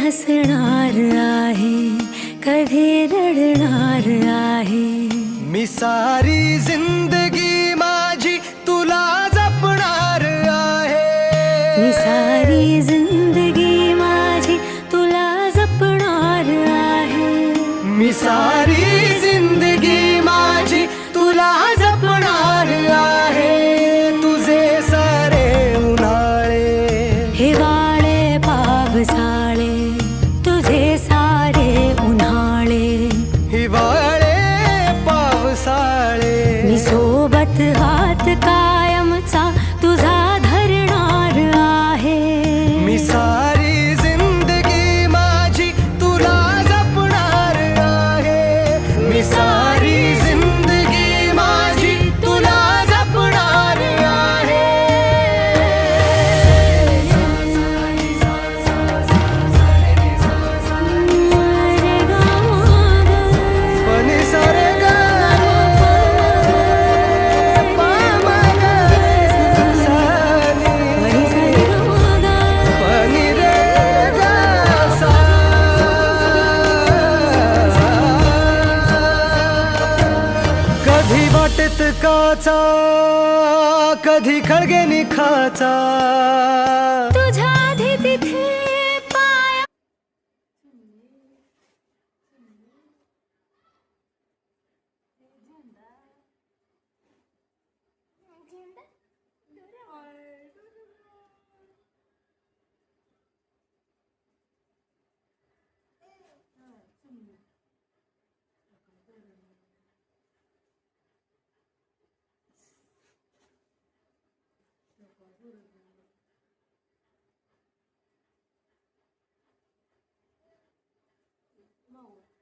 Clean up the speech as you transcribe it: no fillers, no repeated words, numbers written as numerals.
हसणार आहे, कधी रडणार आहे. मी सारी जिंदगी माझी तुला जपणार आहे. मी सारी जिंदगी माझी तुला जपणार आहे. मी सारी जिंदगी माझी तुला जपणार आहे. तुझे सारे उन्हाळे, हिवाळे पावसाळे, तुझे सारे उन्हाळे, हिवाळे पावसाळे. मी सोबत हात कायमचा तुझा धरणार आहे. मी सारी जिंदगी माझी तुला जपणार आहे. मी सारी जिंदगी माझी तुला जपणार आहे. रे गा मा ग, पनि सारे ग पा मा ग सा नी, रे सा रे गा मा ग. पनि रे ग सा. कधी वाटेत काचा, कधी खळगे निखाचा. तुझ्या आधी तिथे पाया No.